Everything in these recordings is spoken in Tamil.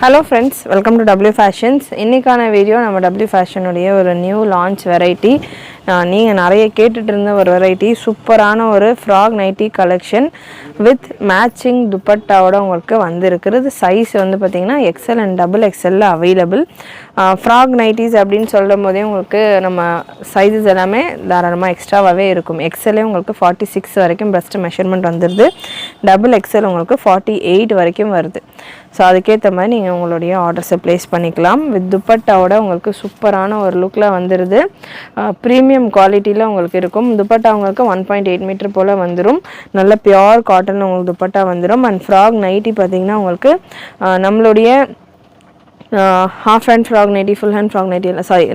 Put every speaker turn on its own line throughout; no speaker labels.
Hello friends, welcome to W Fashions. இன்னைக்கான வீடியோ நம்ம W Fashion உடைய ஒரு நியூ லான்ச் வெரைட்டி. நீங்க நிறைய கேட்டுட்டு இருந்த ஒரு வெரைட்டி சூப்பரான ஒரு frock nightie collection with matching துப்பட்டாவோட உங்களுக்கு வந்திருக்கிறது. சைஸ் வந்து பார்த்தீங்கன்னா XL and XXL available. Frock nighties அப்படின்னு சொல்லும் போதே உங்களுக்கு நம்ம சைஸஸ் எல்லாமே தாராளமாக எக்ஸ்ட்ராவாகவே இருக்கும். XL உங்களுக்கு 46 வரைக்கும் பெஸ்ட் மெஷர்மெண்ட் வந்துடுது. XXL உங்களுக்கு 48 வரைக்கும் வருது. ஸோ அதுக்கேற்ற மாதிரி நீங்கள் உங்களுடைய ஆர்டர்ஸை ப்ளேஸ் பண்ணிக்கலாம். வித் துப்பட்டாவோட உங்களுக்கு சூப்பரான ஒரு லுக்கில் வந்துடுது. ப்ரீமியம் குவாலிட்டியில் உங்களுக்கு இருக்கும். துப்பட்டா உங்களுக்கு 1.8 மீட்டர் போல் வந்துடும். நல்ல பியோர் காட்டன் உங்களுக்கு துப்பட்டா வந்துடும். அண்ட் ஃப்ராக் நைட்டி பார்த்திங்கன்னா உங்களுக்கு நம்மளுடைய half hand frock nightie, full hand frock nightie இல்லை, சாரி,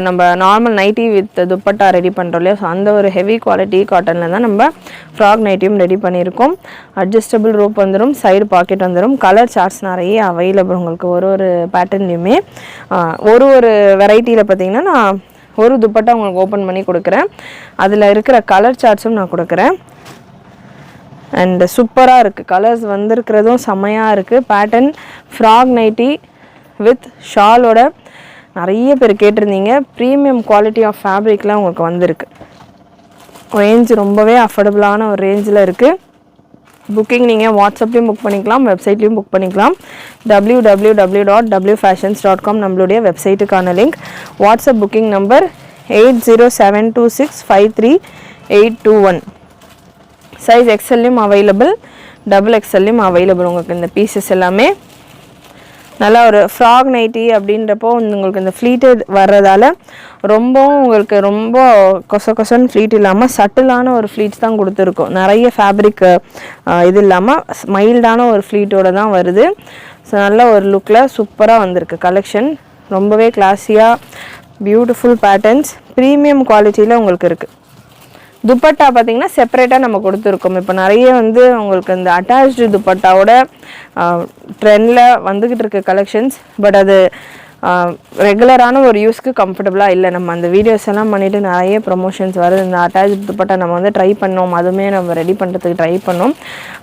நம்ம normal nightie with dupatta ready பண்ணுறோம் இல்லையா, ஸோ அந்த ஒரு ஹெவி குவாலிட்டி காட்டனில் தான் நம்ம ஃப்ராக் நைட்டியும் ரெடி பண்ணியிருக்கோம். அட்ஜஸ்டபிள் ரோப் வந்துடும், சைடு பாக்கெட் வந்துடும். கலர் சார்ட்ஸ் நிறைய அவைலபிள் உங்களுக்கு ஒரு பேட்டர்ன்லையுமே. ஒரு வெரைட்டியில் பார்த்திங்கன்னா நான் ஒரு துப்பட்டா உங்களுக்கு ஓப்பன் பண்ணி கொடுக்குறேன். அதில் இருக்கிற கலர் சார்ட்ஸும் நான் கொடுக்குறேன். அண்ட் சூப்பராக இருக்குது, கலர்ஸ் வந்திருக்கிறதும் செம்மையாக இருக்குது. பேட்டர்ன் ஃப்ராக் நைட்டி வித் ஷாலோட நிறைய பேர் கேட்டிருந்தீங்க. ப்ரீமியம் குவாலிட்டி ஆஃப் ஃபேப்ரிக்லாம் உங்களுக்கு வந்திருக்கு. ரேஞ்ச் ரொம்பவே அஃபோர்டபுளான ஒரு ரேஞ்சில் இருக்குது. புக்கிங் நீங்கள் வாட்ஸ்அப்லேயும் புக் பண்ணிக்கலாம், வெப்சைட்லேயும் புக் பண்ணிக்கலாம். www.wfashions.com நம்மளுடைய வெப்சைட்டுக்கான link. WhatsApp booking number 8072653821. Size XLலையும் அவைலபிள், XXLலையும் அவைலபிள். உங்களுக்கு இந்த பீசஸ் எல்லாமே நல்லா ஒரு ஃப்ராக் நைட்டி அப்படின்றப்போ உங்களுக்கு இந்த ஃப்ளீட்டட் வர்றதால உங்களுக்கு ரொம்ப கொசன்னு ஃப்ளீட் இல்லாமல் சட்டிலான ஒரு ஃப்ளீட்ஸ் தான் கொடுத்துருக்கோம். நிறைய ஃபேப்ரிக் இது இல்லாமல் மைல்டான ஒரு ஃப்ளீட்டோடு தான் வருது. ஸோ நல்ல ஒரு லுக்கில் சூப்பராக வந்திருக்கு கலெக்ஷன். ரொம்பவே கிளாஸியாக பியூட்டிஃபுல் பேட்டர்ன்ஸ் ப்ரீமியம் குவாலிட்டியில் உங்களுக்கு இருக்குது. துப்பட்டா பார்த்திங்கன்னா செப்பரேட்டாக நம்ம கொடுத்துருக்கோம். இப்போ நிறைய உங்களுக்கு இந்த அட்டாச்டு துப்பட்டாவோட ட்ரெண்டில் வந்துக்கிட்டு இருக்க கலெக்ஷன்ஸ். பட் அது ரெகுலரான ஒரு யூஸ்க்கு கம்ஃபர்டபுளாக இல்லை. நம்ம அந்த வீடியோஸ் எல்லாம் பண்ணிவிட்டு நிறைய ப்ரொமோஷன்ஸ் வருது. இந்த அட்டாச் துப்பட்டா நம்ம ட்ரை பண்ணோம், அதுவுமே நம்ம ரெடி பண்ணுறதுக்கு ட்ரை பண்ணோம்.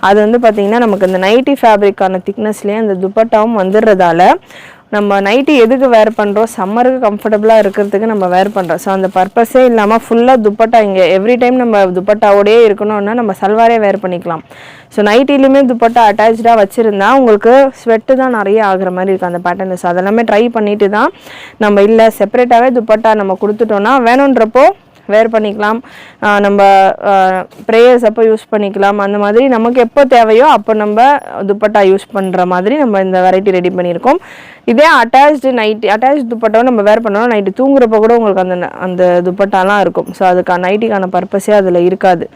அது பார்த்திங்கன்னா நமக்கு இந்த நைட்டி ஃபேப்ரிக்கான திக்னஸ்லேயே அந்த துப்பட்டாவும் வந்துடுறதால நம்ம நைட்டி எதுக்கு வேர் பண்ணுறோம், சம்மருக்கு கம்ஃபர்டபுளாக இருக்கிறதுக்கு நம்ம வேர் பண்ணுறோம். ஸோ அந்த பர்பஸே இல்லாமல் ஃபுல்லாக துப்பட்டா இங்கே எவ்ரி டைம் நம்ம துப்பட்டாவோடே இருக்கணும்னா நம்ம சல்வாரே வேர் பண்ணிக்கலாம். ஸோ நைட்டிலையுமே துப்பட்டா அட்டாச்சாக வச்சுருந்தா உங்களுக்கு ஸ்வெட்டு தான் நிறைய ஆகிற மாதிரி இருக்கும் அந்த பேட்டர்ன். ஸோ அதெல்லாமே ட்ரை பண்ணிட்டு தான் நம்ம இல்லை செப்பரேட்டாகவே துப்பட்டா நம்ம கொடுத்துட்டோன்னா வேணுன்றப்போ வேர் பண்ணிக்கலாம், நம்ம ப்ரேயர்ஸ் அப்போ யூஸ் பண்ணிக்கலாம். அந்த மாதிரி நமக்கு எப்போ தேவையோ அப்போ நம்ம துப்பட்டா யூஸ் பண்ணுற மாதிரி நம்ம இந்த வெரைட்டி ரெடி பண்ணியிருக்கோம். இதே அட்டாச் துப்பட்டாவும் நம்ம வேர் பண்ணோம், நைட்டு தூங்குறப்போ கூட உங்களுக்கு அந்த துப்பட்டாலாம் இருக்கும். ஸோ அதுக்கான நைட்டிக்கான பர்பஸே அதில் இருக்காது.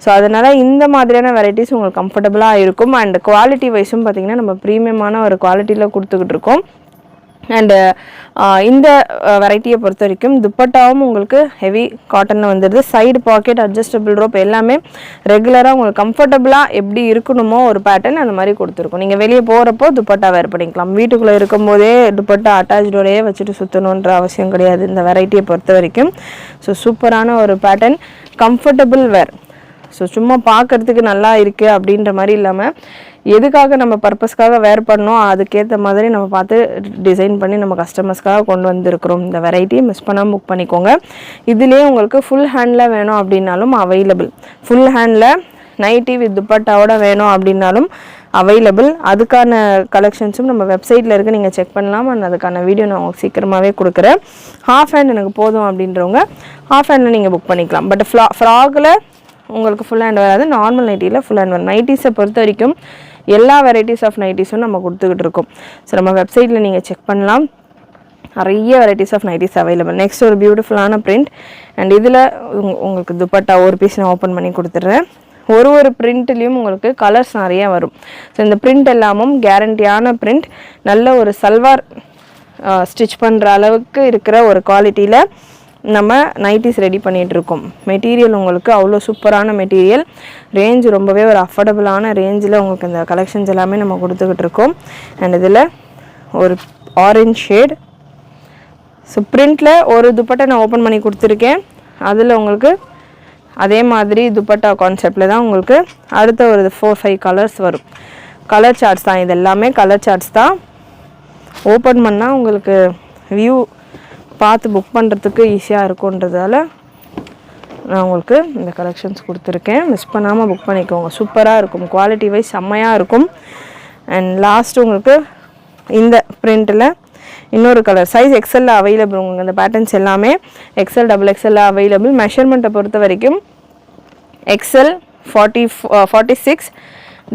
ஸோ அதனால் இந்த மாதிரியான வெரைட்டிஸ் உங்களுக்கு கம்ஃபர்டபுளாக இருக்கும். அண்ட் குவாலிட்டி வைஸும் பார்த்திங்கன்னா நம்ம ப்ரீமியமான ஒரு குவாலிட்டியில் கொடுத்துக்கிட்டு இருக்கோம். அண்டு இந்த வெரைட்டியை பொறுத்த வரைக்கும் துப்பட்டாவும் உங்களுக்கு ஹெவி காட்டனில் வந்துடுது. சைடு பாக்கெட், அட்ஜஸ்டபிள் ரோப் எல்லாமே ரெகுலராக உங்களுக்கு கம்ஃபர்டபுளாக எப்படி இருக்கணுமோ ஒரு பேட்டர்ன் அந்த மாதிரி கொடுத்துருக்கோம். நீங்கள் வெளியே போகிறப்போ துப்பட்டா வேர் பண்ணிக்கலாம். வீட்டுக்குள்ளே இருக்கும்போதே துப்பட்டா அட்டாச்சோடையே வச்சுட்டு சுற்றணுன்ற அவசியம் கிடையாது இந்த வெரைட்டியை பொறுத்த வரைக்கும். ஸோ சூப்பரான ஒரு பேட்டர்ன், கம்ஃபர்டபுள் வேர். ஸோ சும்மா பார்க்குறதுக்கு நல்லா இருக்குது அப்படின்ற மாதிரி இல்லாமல் எதுக்காக நம்ம பர்பஸ்க்காக வேர் பண்ணோம் அதுக்கேற்ற மாதிரி நம்ம பார்த்து டிசைன் பண்ணி நம்ம கஸ்டமர்ஸ்க்காக கொண்டு வந்திருக்கிறோம். இந்த வெரைட்டியை மிஸ் பண்ணாமல் புக் பண்ணிக்கோங்க. இதுலேயே உங்களுக்கு ஃபுல் ஹேண்டில் வேணும் அப்படின்னாலும் available. Full handle nightie with துப்பட்டாவோட வேணும் அப்படின்னாலும் அவைலபிள். அதுக்கான கலெக்ஷன்ஸும் நம்ம வெப்சைட்டில் இருக்குது, நீங்கள் செக் பண்ணலாம். அண்ட் அதுக்கான வீடியோ நான் உங்களுக்கு சீக்கிரமாகவே கொடுக்குறேன். ஹாஃப் ஹேண்ட் எனக்கு போதும் அப்படின்றவங்க ஹாஃப் ஹேண்டில் நீங்கள் புக் பண்ணிக்கலாம். பட் ஃப்ராகில் உங்களுக்கு ஃபுல் ஹேண்ட் வராது, நார்மல் நைட்டியில் ஃபுல் ஹேண்ட் வரும். நைட்டிஸை பொறுத்த வரைக்கும் எல்லா வெரைட்டிஸ் ஆஃப் நைட்டிஸும் நம்ம கொடுத்துக்கிட்டு இருக்கோம். ஸோ நம்ம வெப்சைட்டில் நீங்கள் செக் பண்ணலாம், நிறைய varieties of nighties available. Next ஒரு பியூட்டிஃபுல்லான பிரிண்ட். அண்ட் இதில் உங்களுக்கு துப்பட்டா ஒரு பீஸ் நான் ஓப்பன் பண்ணி கொடுத்துட்றேன். ஒரு பிரிண்ட்லேயும் உங்களுக்கு கலர்ஸ் நிறைய வரும். ஸோ இந்த பிரிண்ட் எல்லாமும் கேரண்டியான பிரிண்ட். நல்ல ஒரு சல்வார் ஸ்டிச் பண்ணுற அளவுக்கு இருக்கிற ஒரு குவாலிட்டியில் நம்ம நைட்டிஸ் ரெடி பண்ணிகிட்ருக்கோம். மெட்டீரியல் உங்களுக்கு அவ்வளோ சூப்பரான மெட்டீரியல். ரேஞ்ச் ரொம்பவே ஒரு அஃபோர்டபுளான ரேஞ்சில் உங்களுக்கு இந்த கலெக்ஷன்ஸ் எல்லாமே நம்ம கொடுத்துக்கிட்டு இருக்கோம். அண்ட் இதில் ஒரு ஆரஞ்ச் ஷேட். ஸோ பிரிண்டில் ஒரு துப்பட்டா நான் ஓப்பன் பண்ணி கொடுத்துருக்கேன். அதில் உங்களுக்கு அதே மாதிரி துப்பட்டா கான்செப்டில் தான் உங்களுக்கு அடுத்த ஒரு 4-5 கலர்ஸ் வரும். கலர் சார்ட்ஸ் தான், இது எல்லாமே கலர் சார்ட்ஸ் தான். ஓப்பன் பண்ணால் உங்களுக்கு வியூ பார்த்து புக் பண்ணுறதுக்கு ஈஸியாக இருக்குன்றதால நான் உங்களுக்கு இந்த கலெக்ஷன்ஸ் கொடுத்துருக்கேன். மிஸ் பண்ணாமல் புக் பண்ணிக்கோங்க. சூப்பராக இருக்கும், குவாலிட்டி வைஸ் செம்மையாக இருக்கும். அண்ட் லாஸ்ட் உங்களுக்கு இந்த பிரிண்ட்டில் இன்னொரு கலர் சைஸ் எக்ஸலில் அவைலபிள். உங்களுக்கு இந்த பேட்டர்ன்ஸ் எல்லாமே எக்ஸல் டபுள் எக்ஸலில் அவைலபிள். மெஷர்மெண்ட்டை பொறுத்த வரைக்கும் எக்ஸல் 46,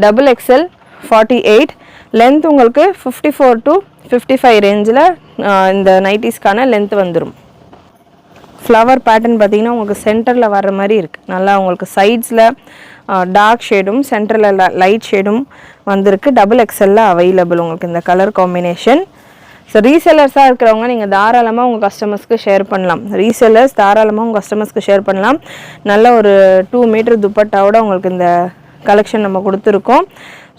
டபுள் எக்ஸல் 48, லென்த் உங்களுக்கு 54 to 55 ரேஞ்சில் இந்த நைட்டிஸ்க்கான லென்த் வந்துடும். ஃப்ளவர் பேட்டர்ன் பார்த்திங்கன்னா உங்களுக்கு சென்டரில் வர்ற மாதிரி இருக்குது. நல்லா உங்களுக்கு சைட்ஸில் டார்க் ஷேடும் சென்டரில் லைட் ஷேடும் வந்திருக்கு. டபுள் எக்ஸலில் அவைலபிள் உங்களுக்கு இந்த கலர் காம்பினேஷன். ஸோ ரீசெல்லர்ஸாக இருக்கிறவங்க நீங்கள் தாராளமாக உங்கள் கஸ்டமர்ஸ்க்கு ஷேர் பண்ணலாம். ரீசெல்லர்ஸ் தாராளமாக உங்கள் கஸ்டமர்ஸ்க்கு ஷேர் பண்ணலாம். நல்ல ஒரு 2 மீட்டர் துப்பட்டாவோட உங்களுக்கு இந்த கலெக்ஷன் நம்ம கொடுத்துருக்கோம்.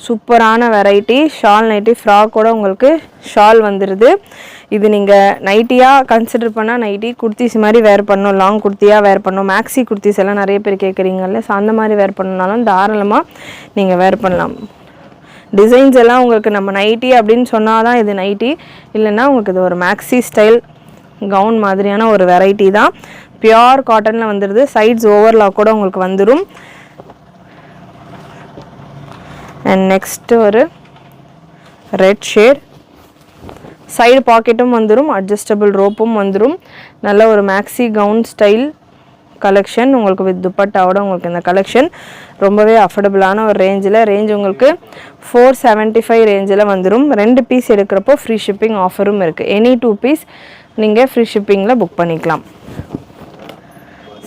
சூப்பரான வெரைட்டி. ஷால் நைட்டி ஃப்ராக்கோட உங்களுக்கு ஷால் வந்துடுது. இது நீங்கள் நைட்டியாக கன்சிடர் பண்ணால் நைட்டி குர்த்திஸ் மாதிரி வேர் பண்ணணும், லாங் குர்த்தியாக வேர் பண்ணணும், மேக்ஸி குர்த்திஸ் எல்லாம் நிறைய பேர் கேட்குறீங்கல்ல. ஸோ அந்த மாதிரி வேர் பண்ணனாலும் தாராளமாக நீங்கள் வேர் பண்ணலாம். டிசைன்ஸ் எல்லாம் உங்களுக்கு நம்ம நைட்டி அப்படின்னு சொன்னால் தான் இது நைட்டி, இல்லைன்னா உங்களுக்கு இது ஒரு மேக்ஸி ஸ்டைல் கவுன் மாதிரியான ஒரு வெரைட்டி தான். பியோர் காட்டனில் வந்துடுது. சைட்ஸ் ஓவர்லாக் கூட உங்களுக்கு வந்துடும். அண்ட் நெக்ஸ்ட்டு ஒரு ரெட் ஷேட், சைடு பாக்கெட்டும் வந்துடும், அட்ஜஸ்டபிள் ரோப்பும் வந்துடும். நல்ல ஒரு மேக்ஸி கவுன் ஸ்டைல் கலெக்ஷன் உங்களுக்கு வித் துப்பட்டாவோட உங்களுக்கு இந்த கலெக்ஷன் ரொம்பவே அஃபோர்டபுளான ஒரு ரேஞ்ச் உங்களுக்கு 475 ரேஞ்சில் வந்துடும். 2 பீஸ் எடுக்கிறப்போ ஃப்ரீ ஷிப்பிங் ஆஃபரும் இருக்குது. எனி 2 பீஸ் நீங்கள் ஃப்ரீ ஷிப்பிங்கில் புக் பண்ணிக்கலாம்.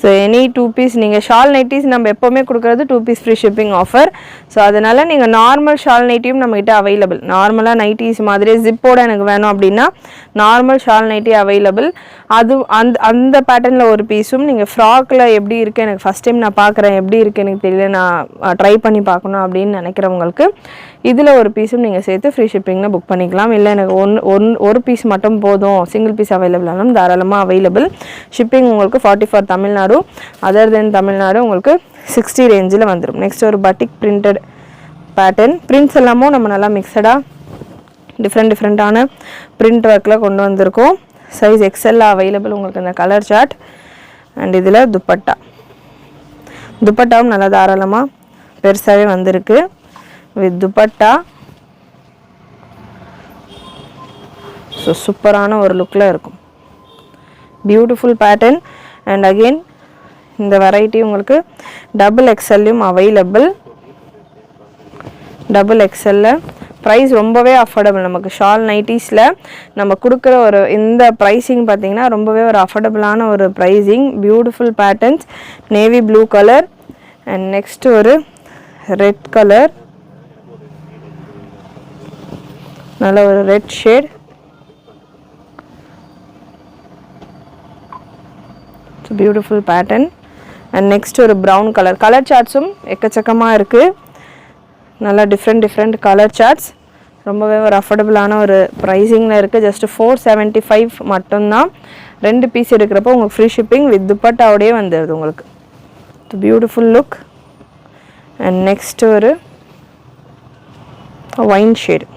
ஸோ எனி 2 பீஸ் நீங்கள் ஷால் நைட்டிஸ் நம்ம எப்போவுமே கொடுக்குறது 2 piece free shipping offer. So அதனால் நீங்கள் நார்மல் ஷால் நைட்டியும் நம்மகிட்ட அவைலபிள். நார்மலாக நைட்டிஸ் மாதிரி ஜிப்போட எனக்கு வேணும் அப்படின்னா நார்மல் ஷால் நைட்டி அவைலபிள். அது அந்த பேட்டர்னில் ஒரு பீஸும் நீங்கள் ஃப்ராக்கில் எப்படி இருக்குது எனக்கு ஃபஸ்ட் டைம் நான் பார்க்குறேன், எப்படி இருக்குது எனக்கு தெரியல, நான் ட்ரை பண்ணி பார்க்கணும் அப்படின்னு நினைக்கிறவங்களுக்கு இதில் ஒரு பீஸும் நீங்கள் சேர்த்து ஃப்ரீ ஷிப்பிங்கில் புக் பண்ணிக்கலாம். இல்லை எனக்கு ஒரு பீஸ் மட்டும் போதும், சிங்கிள் பீஸ் அவைலபிள் ஆனாலும் தாராளமாக அவைலபிள். ஷிப்பிங் உங்களுக்கு 40 ஃபார் தமிழ்நாடு, அதர் தென் தமிழ்நாடு உங்களுக்கு 60 ரேஞ்சில் வந்துடும். நெக்ஸ்ட் ஒரு பட்டிக் பிரிண்டட் பேட்டர்ன். பிரிண்ட்ஸ் எல்லாமும் நம்ம நல்லா மிக்சடாக டிஃப்ரெண்ட்டான பிரிண்ட் ஒர்க்கில் கொண்டு வந்திருக்கோம். சைஸ் எக்ஸலில் அவைலபிள் உங்களுக்கு இந்த கலர் சார்ட். அண்ட் இதில் துப்பட்டாவும் நல்லா தாராளமாக பெருசாகவே வந்திருக்கு வித் துப்பட்டா. ஸோ சூப்பரான ஒரு லுக்கில் இருக்கும். Beautiful pattern. அண்ட் அகெயின் இந்த வெரைட்டி உங்களுக்கு டபுள் எக்ஸல்லையும் அவைலபிள். டபுள் எக்ஸலில் ப்ரைஸ் ரொம்பவே அஃபோர்டபுள். நமக்கு ஷால் நைட்டிஸில் நம்ம கொடுக்குற ஒரு இந்த ப்ரைஸிங் பார்த்திங்கன்னா ரொம்பவே ஒரு அஃபோர்டபுளான ஒரு pricing. Beautiful patterns. Navy blue colour and next ஒரு ரெட் கலர், நல்ல ஒரு red shade. Beautiful pattern. And next ஒரு ப்ரௌன் கலர். கலர் சார்ட்ஸும் எக்கச்சக்கமாக இருக்குது. நல்லா டிஃப்ரெண்ட் கலர் சார்ட்ஸ். ரொம்பவே ஒரு அஃபோர்டபுளான ஒரு ப்ரைஸிங்கில் இருக்குது. ஜஸ்ட் 475 மட்டும்தான். 2 பீஸ் எடுக்கிறப்போ உங்களுக்கு ஃப்ரீ ஷிப்பிங் வித் துப்பட்டாவோடயே வந்துடுது உங்களுக்கு. Beautiful look. அண்ட் நெக்ஸ்ட் ஒரு ஒயின் ஷேட்.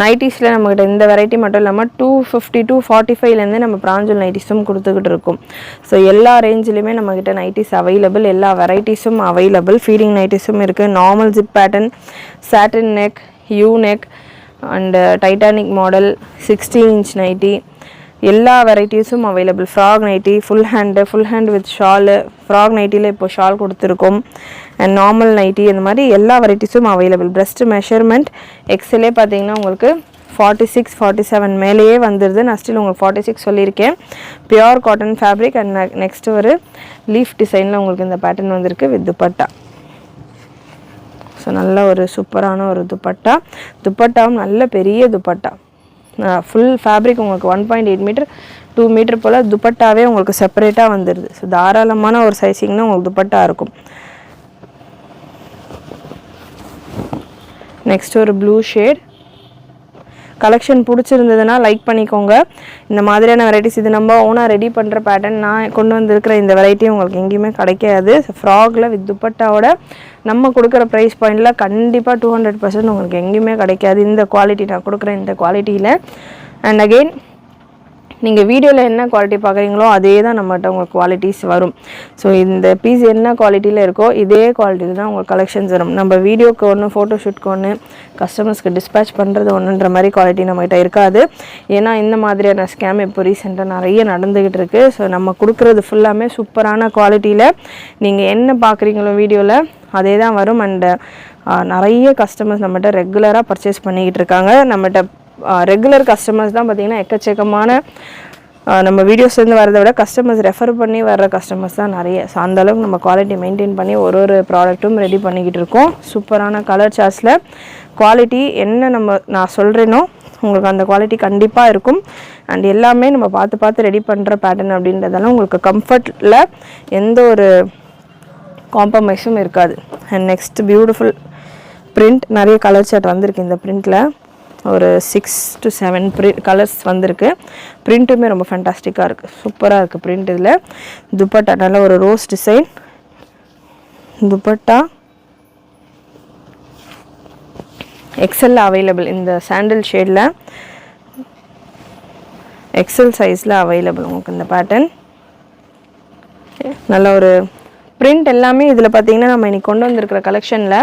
நைட்டிஸில் நம்மக்கிட்ட இந்த வெரைட்டி மட்டும் இல்லாமல் 250 to 45லேருந்தே நம்ம பிராஞ்சல் நைட்டிஸும் கொடுத்துக்கிட்டு இருக்கோம். ஸோ எல்லா ரேஞ்சிலுமே நம்மக்கிட்ட நைட்டிஸ் அவைலபிள், எல்லா வெரைட்டிஸும் அவைலபிள். ஃபீடிங் நைட்டிஸும் இருக்குது. Normal zip pattern, satin neck, U neck and Titanic model, 16 inch nightie, எல்லா வெரைட்டிஸும் available. Frock nightie, full hand with shawl. Frock நைட்டியில் இப்போ ஷால் கொடுத்துருக்கோம். அண்ட் நார்மல் நைட்டி, இந்த மாதிரி எல்லா வெரைட்டிஸும் அவைலபிள். ப்ரெஸ்ட் மெஷர்மெண்ட் எக்ஸலே பார்த்தீங்கன்னா உங்களுக்கு 46, 47 மேலேயே வந்துடுது. நான் ஸ்டில் உங்களுக்கு 46 சொல்லியிருக்கேன். Pure cotton fabric. And next ஒரு லீஃப் டிசைனில் உங்களுக்கு இந்த பேட்டர்ன் வந்திருக்கு வித் துப்பட்டா. ஸோ நல்ல ஒரு சூப்பரான ஒரு துப்பட்டா. துப்பட்டாவும் நல்ல பெரிய துப்பட்டா. ஃபுல் ஃபேப்ரிக் உங்களுக்கு 1.8 மீட்டர் 2 மீட்டர் போல் துப்பட்டாவே உங்களுக்கு செப்பரேட்டாக வந்துடுது. ஸோ தாராளமான ஒரு சைஸிங்னா உங்களுக்கு துப்பட்டா இருக்கும். நெக்ஸ்ட் ஒரு ப்ளூ ஷேட். கலெக்ஷன் பிடிச்சிருந்ததுன்னா லைக் பண்ணிக்கோங்க. இந்த மாதிரியான வெரைட்டிஸ் இது நம்ம ஓனாக ரெடி பண்ணுற பேட்டர்ன். நான் கொண்டு வந்திருக்கிற இந்த வெரைட்டி உங்களுக்கு எங்கேயுமே கிடைக்காது. ஃப்ராகில் வித் துப்பட்டாவோட நம்ம கொடுக்குற ப்ரைஸ் பாயிண்டில் கண்டிப்பாக 200% உங்களுக்கு எங்கேயுமே கிடைக்காது. இந்த குவாலிட்டி நான் கொடுக்குற இந்த குவாலிட்டியில். அண்ட் அகெயின் நீங்கள் வீடியோவில் என்ன குவாலிட்டி பார்க்குறீங்களோ அதே தான் நம்மகிட்ட உங்களுக்கு குவாலிட்டிஸ் வரும். ஸோ இந்த பீஸ் என்ன குவாலிட்டியில் இருக்கோ இதே குவாலிட்டியில் தான் உங்களுக்கு கலெக்ஷன்ஸ் வரும். நம்ம வீடியோக்கு ஒன்று, ஃபோட்டோஷூட்க்கு ஒன்று, கஸ்டமர்ஸ்க்கு டிஸ்பேச் பண்ணுறது ஒன்றுன்ற மாதிரி குவாலிட்டி நம்மகிட்ட இருக்காது. ஏன்னா இந்த மாதிரியான ஸ்கேம் இப்போ ரீசெண்டாக நிறைய நடந்துக்கிட்டு இருக்குது. ஸோ நம்ம கொடுக்குறது ஃபுல்லாமே சூப்பரான குவாலிட்டியில் நீங்கள் என்ன பார்க்குறீங்களோ வீடியோவில் அதே தான் வரும். அண்டு நிறைய கஸ்டமர்ஸ் நம்மகிட்ட ரெகுலராக பர்ச்சேஸ் பண்ணிக்கிட்டு இருக்காங்க. நம்மகிட்ட ரெகுலர் கஸ்டமர்ஸ் தான் பார்த்திங்கன்னா எக்கச்சக்கமான நம்ம வீடியோஸ்லேருந்து வரதை விட கஸ்டமர்ஸ் ரெஃபர் பண்ணி வர்ற கஸ்டமர்ஸ் தான் நிறைய. ஸோ அந்தளவுக்கு நம்ம குவாலிட்டி மெயின்டைன் பண்ணி ஒரு ப்ராடக்ட்டும் ரெடி பண்ணிக்கிட்டு இருக்கோம். சூப்பரான கலர் சார்ட்ஸில் குவாலிட்டி என்ன நான் சொல்கிறேனோ உங்களுக்கு அந்த குவாலிட்டி கண்டிப்பாக இருக்கும். அண்ட் எல்லாமே நம்ம பார்த்து ரெடி பண்ணுற பேட்டர்ன் அப்படின்றதால உங்களுக்கு கம்ஃபர்ட்டில் எந்த ஒரு காம்ப்ரமைஸும் இருக்காது. And next beautiful print. நிறைய கலர் சார்ட் வந்திருக்கு இந்த பிரிண்டில். ஒரு 6 to 7 கலர்ஸ் வந்திருக்கு. பிரிண்ட்டுமே ரொம்ப ஃபேண்டாஸ்டிக்காக இருக்குது, சூப்பராக இருக்குது பிரிண்ட். இதில் துப்பட்டா நல்ல ஒரு ரோஸ் டிசைன் துப்பட்டா. எக்ஸலில் அவைலபிள். இந்த சாண்டில் ஷேடில் எக்ஸல் சைஸில் அவைலபிள் உங்களுக்கு இந்த பேட்டர்ன். நல்ல ஒரு பிரிண்ட். எல்லாமே இதில் பார்த்தீங்கன்னா நம்ம இன்றைக்கி கொண்டு வந்திருக்கிற கலெக்ஷனில்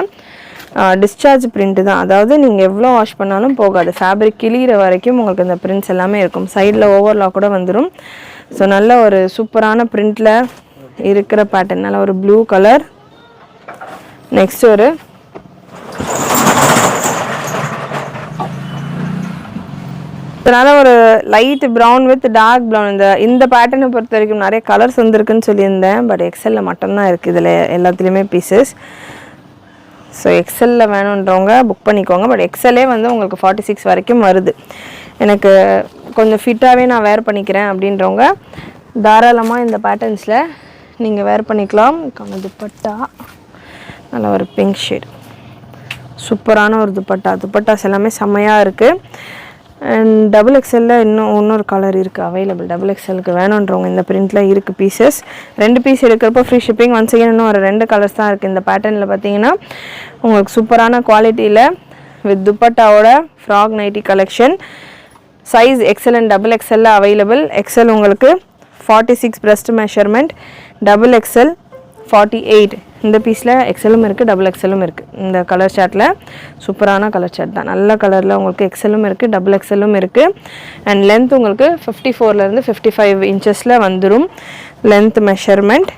டிஸ்சார்ஜ் பிரிண்ட்டு தான். அதாவது நீங்கள் எவ்வளோ வாஷ் பண்ணாலும் போகாது. ஃபேப்ரிக் கிளிகிற வரைக்கும் உங்களுக்கு இந்த பிரிண்ட்ஸ் எல்லாமே இருக்கும். சைடில் ஓவர்லாக் கூட வந்துடும். ஸோ நல்ல ஒரு சூப்பரான பிரிண்டில் இருக்கிற பேட்டர்ன். நல்ல ஒரு ப்ளூ கலர். நெக்ஸ்ட் ஒரு அதனால் ஒரு light brown with dark brown. இந்த பேட்டர்னை பொறுத்த வரைக்கும் நிறைய கலர்ஸ் வந்துருக்குன்னு சொல்லியிருந்தேன். பட் எக்ஸலில் மட்டும்தான் இருக்குது இதில் எல்லாத்துலேயுமே பீசஸ். ஸோ எக்ஸலில் வேணுன்றவங்க புக் பண்ணிக்கோங்க. பட் எக்ஸலே வந்து உங்களுக்கு 46 வரைக்கும் வருது. எனக்கு கொஞ்சம் ஃபிட்டாகவே நான் வேர் பண்ணிக்கிறேன் அப்படின்றவங்க தாராளமாக இந்த பேட்டர்ன்ஸில் நீங்கள் வேர் பண்ணிக்கலாம். துப்பட்டா நல்ல ஒரு பிங்க் ஷேட், சூப்பரான ஒரு துப்பட்டாஸ் எல்லாமே செம்மையாக இருக்குது. அண்ட் டபுள் எக்ஸலில் இன்னொரு கலர் இருக்குது அவைலபிள். டபுள் எக்ஸலுக்கு வேணுன்றவங்க இந்த பிரிண்டில் இருக்குது பீசஸ். 2 பீஸ் எடுக்கிறப்போ ஃப்ரீ ஷிப்பிங். ஒன்ஸ் அகேன் இன்னும் ஒரு 2 கலர்ஸ் தான் இருக்குது இந்த பேட்டர்னில். பார்த்தீங்கன்னா உங்களுக்கு சூப்பரான குவாலிட்டியில் வித் துப்பட்டாவோட frock nightie collection. Size XL and double எக்ஸலில் அவைலபிள். எக்ஸல் உங்களுக்கு 46 பிரஸ்ட் மெஷர்மெண்ட், டபுள் எக்ஸல் 48. இந்த பீஸில் எக்ஸலும் இருக்குது, டபுள் எக்ஸலும் இருக்குது. இந்த கலர் சார்ட்டில் சூப்பரான கலர் சார்ட் தான். நல்ல கலரில் உங்களுக்கு எக்ஸலும் இருக்குது, டபுள் எக்ஸலும் இருக்குது. அண்ட் லென்த் உங்களுக்கு 54லேருந்து 55 இன்ச்சஸில் வந்துடும் லென்த் மெஷர்மெண்ட்.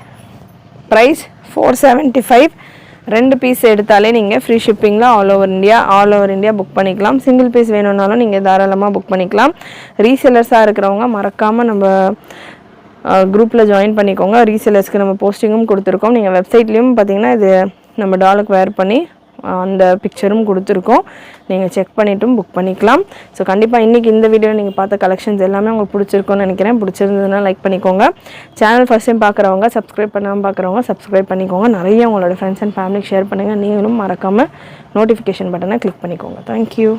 ப்ரைஸ் 475. 2 பீஸ் எடுத்தாலே நீங்கள் ஃப்ரீ ஷிப்பிங்கில் ஆல் ஓவர் இந்தியா புக் பண்ணிக்கலாம். சிங்கிள் பீஸ் வேணும்னாலும் நீங்கள் தாராளமாக புக் பண்ணிக்கலாம். ரீசெல்லர்ஸாக இருக்கிறவங்க மறக்காமல் நம்ம குரூப்பில் ஜாயின் பண்ணிக்கோங்க. ரீசெல்லர்ஸ்க்கு நம்ம போஸ்டிங்கும் கொடுத்துருக்கோம். நீங்கள் வெப்சைட்லேயும் பார்த்தீங்கன்னா இது நம்ம டாலுக்கு வேர் பண்ணி அந்த பிக்சரும் கொடுத்துருக்கோம். நீங்கள் செக் பண்ணிவிட்டும் புக் பண்ணிக்கலாம். ஸோ கண்டிப்பாக இன்றைக்கி இந்த வீடியோவில் நீங்கள் பார்த்த கலெக்ஷன்ஸ் எல்லாமே உங்களுக்கு பிடிச்சிருக்கும்னு நினைக்கிறேன். பிடிச்சிருந்ததுன்னா லைக் பண்ணிக்கோங்க. சேனல் ஃபஸ்ட் டைம் பார்க்குறவங்க, சப்ஸ்கிரைப் பண்ணாமல் பார்க்குறவங்க சப்ஸ்கிரைப் பண்ணிக்கோங்க. நிறைய உங்களோட ஃப்ரெண்ட்ஸ் அண்ட் ஃபேமிலிக்கு ஷேர் பண்ணுங்கள். நீங்களும் மறக்காமல் நோட்டிஃபிகேஷன் பட்டனை கிளிக் பண்ணிக்கோங்க. தேங்க்யூ.